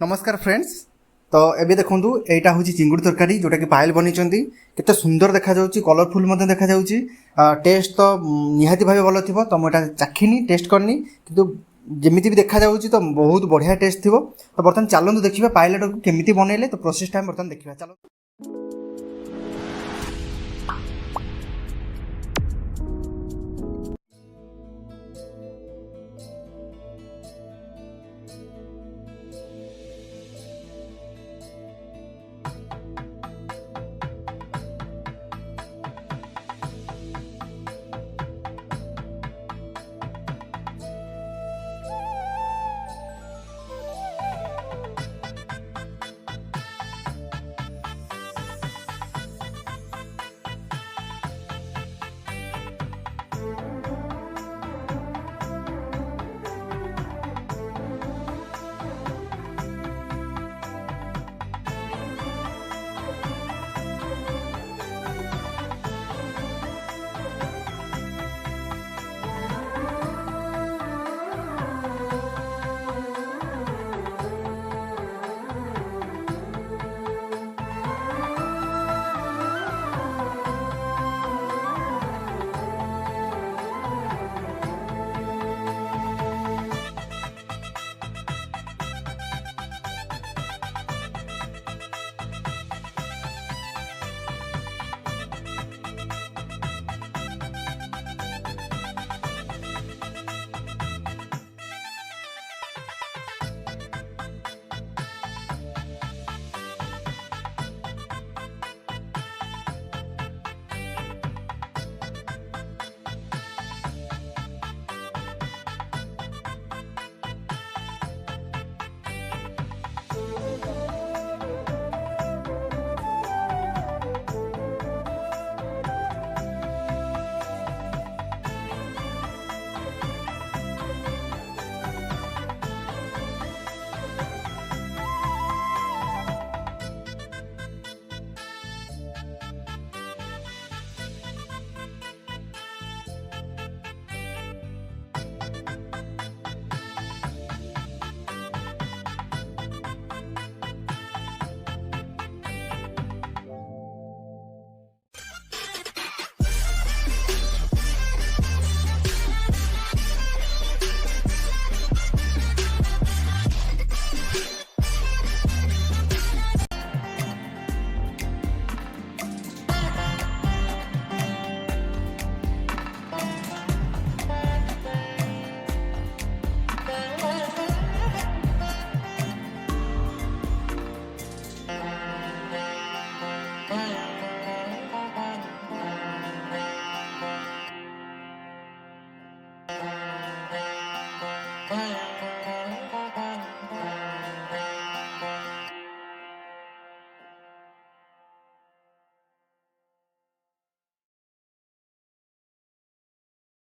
नमस्कार फ्रेंड्स। तो एबे देखंतु एटा होची चिंगुड़ी तरकारी जोटा कि पायल बनिचंती केते सुंदर देखा जाउची कलरफुल मध्ये देखा जाउची। टेस्ट तो निहाती भाबे भलो थिबो। तो मोटा चाखिनी टेस्ट करनी किंतु जेमिति भी देखा जाउची तो बहुत बढ़िया टेस्ट थिबो। तो बर्तन चलंतु देखिबा पायलट को केमिति बनेले। तो प्रोसेस टाइम बर्तन देखिबा चलो।